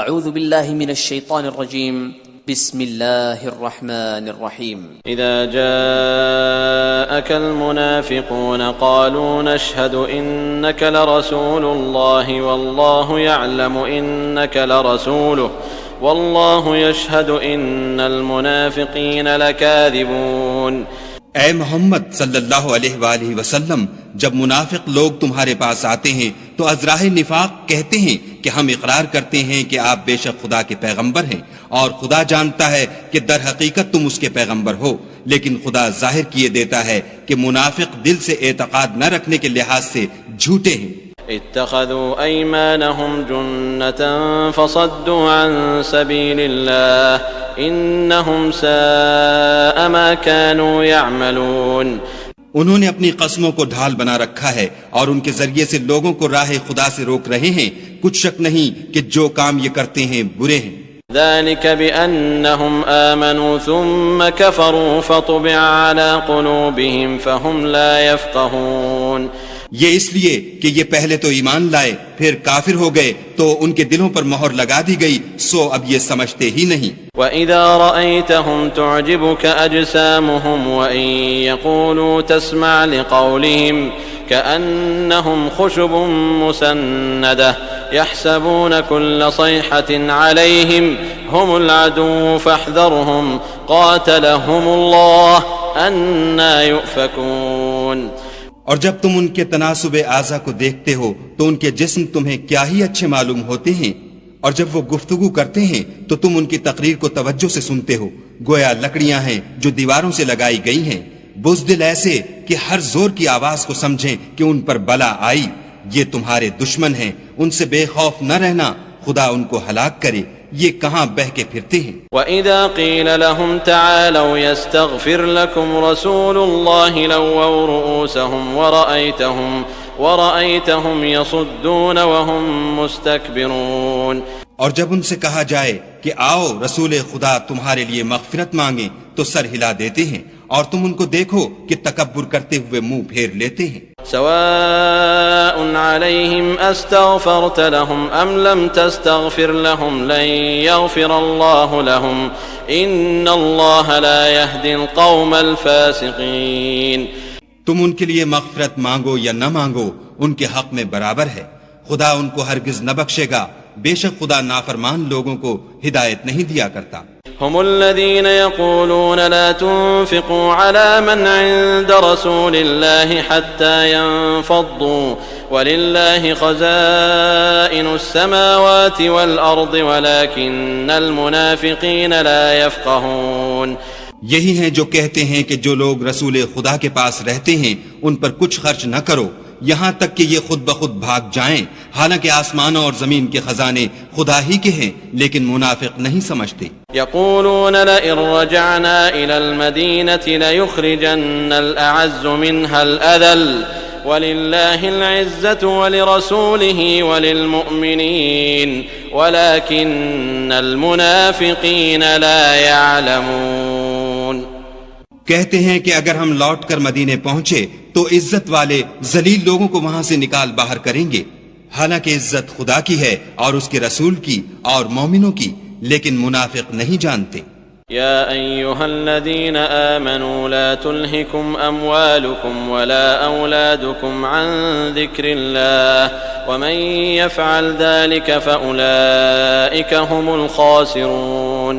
اعوذ باللہ من الشیطان الرجیم بسم اللہ الرحمن الرحیم اذا جاءك المنافقون قالوا نشهد انك لرسول الله والله يعلم انك لرسوله والله يشهد ان المنافقين لكاذبون۔ اے محمد صلی اللہ علیہ وآلہ وسلم، جب منافق لوگ تمہارے پاس آتے ہیں تو از راہ نفاق کہتے ہیں کہ ہم اقرار کرتے ہیں کہ آپ بے شک خدا کے پیغمبر ہیں، اور خدا جانتا ہے کہ در حقیقت تم اس کے پیغمبر ہو، لیکن خدا ظاہر کیے دیتا ہے کہ منافق دل سے اعتقاد نہ رکھنے کے لحاظ سے جھوٹے ہیں۔ اتخذوا ايمانهم جنة فصدوا عن سبيل الله انهم ساء ما كانوا يعملون۔ انہوں نے اپنی قسموں کو ڈھال بنا رکھا ہے اور ان کے ذریعے سے لوگوں کو راہ خدا سے روک رہے ہیں، کچھ شک نہیں کہ جو کام یہ کرتے ہیں برے ہیں۔ ذلك بأنهم آمنوا ثم كفروا فطبع على قلوبهم فهم لا يفقهون۔ یہ اس لیے کہ یہ پہلے تو ایمان لائے پھر کافر ہو گئے تو ان کے دلوں پر مہر لگا دی گئی، سو اب یہ سمجھتے ہی نہیں۔ وَإِذَا رَأَيْتَهُمْ تُعْجِبُكَ أَجْسَامُهُمْ وَإِن يَقُولُوا تَسْمَعْ لِقَوْلِهِمْ كَأَنَّهُمْ خُشُبٌ مُّسَنَّدَةٌ يَحْسَبُونَ كُلَّ صَيْحَةٍ عَلَيْهِمْ هُمُ الْعَدُوُّ فَاحْذَرْهُمْ قَاتَلَهُمُ اللَّهُ أَنَّىٰ يُؤْفَكُونَ۔ اور جب تم ان کے تناسب اعضا کو دیکھتے ہو تو ان کے جسم تمہیں کیا ہی اچھے معلوم ہوتے ہیں، اور جب وہ گفتگو کرتے ہیں تو تم ان کی تقریر کو توجہ سے سنتے ہو، گویا لکڑیاں ہیں جو دیواروں سے لگائی گئی ہیں، بزدل ایسے کہ ہر زور کی آواز کو سمجھیں کہ ان پر بلا آئی۔ یہ تمہارے دشمن ہیں، ان سے بے خوف نہ رہنا، خدا ان کو ہلاک کرے، یہ کہاں بہ کے پھرتے ہیں۔ وَإِذَا قِيلَ لَهُمْ تَعَالَوْا يَسْتَغْفِرْ لَكُمْ رَسُولُ اللَّهِ لَوَّوْا رُؤُوسَهُمْ وَرَأَيْتَهُمْ يَصُدُّونَ وَهُمْ مُسْتَكْبِرُونَ۔ اور جب ان سے کہا جائے کہ آؤ رسول خدا تمہارے لیے مغفرت مانگیں تو سر ہلا دیتے ہیں، اور تم ان کو دیکھو کہ تکبر کرتے ہوئے منہ پھیر لیتے ہیں۔ سواء عليهم استغفرت لهم ام لم تستغفر لهم لن يغفر الله لهم ان الله لا يهدي القوم الفاسقين۔ تم ان کے لیے مغفرت مانگو یا نہ مانگو ان کے حق میں برابر ہے، خدا ان کو ہرگز نہ بخشے گا، بے شک خدا نافرمان لوگوں کو ہدایت نہیں دیا کرتا۔ هم الذين يقولون لا تنفقوا على من عند رسول الله حتى ينفضوا ولله خزائن السماوات والأرض ولكن المنافقين لا يفقهون۔ یہی ہیں جو کہتے ہیں کہ جو لوگ رسول خدا کے پاس رہتے ہیں ان پر کچھ خرچ نہ کرو یہاں تک کہ یہ خود بخود بھاگ جائیں، حالانکہ آسمانوں اور زمین کے خزانے خدا ہی کے ہیں، لیکن منافق نہیں سمجھتے۔ يقولون لئن رجعنا إلى المدينة ليخرجن الأعز منها الأذل ولله العزة ولرسوله وللمؤمنين ولكن المنافقين لا يعلمون۔ کہتے ہیں کہ اگر ہم لوٹ کر مدینے پہنچے تو عزت والے ذلیل لوگوں کو وہاں سے نکال باہر کریں گے، حالانکہ عزت خدا کی ہے اور اس کے رسول کی اور مومنوں کی، لیکن منافق نہیں جانتے۔ يا أيها الذين آمنوا لا تلهكم أموالكم ولا أولادكم عن ذكر الله ومن يفعل ذلك فأولئك هم الخاسرون۔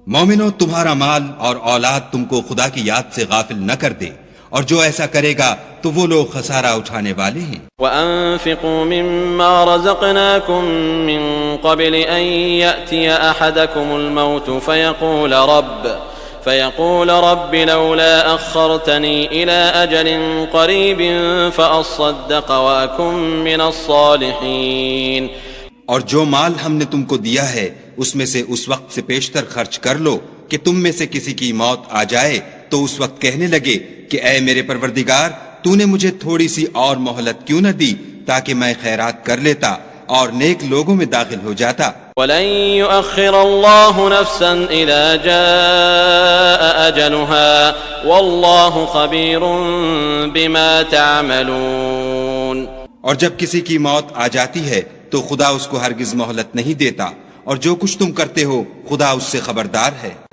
مومنو، تمہارا مال اور اولاد تم کو خدا کی یاد سے غافل نہ کر دے، اور جو ایسا کرے گا تو وہ لوگ خسارہ اٹھانے والے ہیں۔ وَأَنفِقُوا مِمَّا رَزَقْنَاكُم مِّن قَبْلِ أَن يَأْتِيَ أَحَدَكُمُ الْمَوْتُ فَيَقُولَ رَبِّ لَوْلَا أَخَّرْتَنِي إِلَىٰ أَجَلٍ قَرِيبٍ فَأَصَّدَّقَ وَأَكُن مِّنَ الصَّالِحِينَ۔ اور جو مال ہم نے تم کو دیا ہے اس میں سے اس وقت سے پیشتر خرچ کر لو کہ تم میں سے کسی کی موت آ جائے تو اس وقت کہنے لگے کہ اے میرے پروردگار، تو نے مجھے تھوڑی سی اور مہلت کیوں نہ دی تاکہ میں خیرات کر لیتا اور نیک لوگوں میں داخل ہو جاتا۔ وَلَن يُؤَخِّرَ اللَّهُ نَفْسًا إِذَا جَاءَ أَجَلُهَا وَاللَّهُ خَبِيرٌ بِمَا تَعْمَلُونَ۔ اور جب کسی کی موت آ جاتی ہے تو خدا اس کو ہرگز مہلت نہیں دیتا، اور جو کچھ تم کرتے ہو خدا اس سے خبردار ہے۔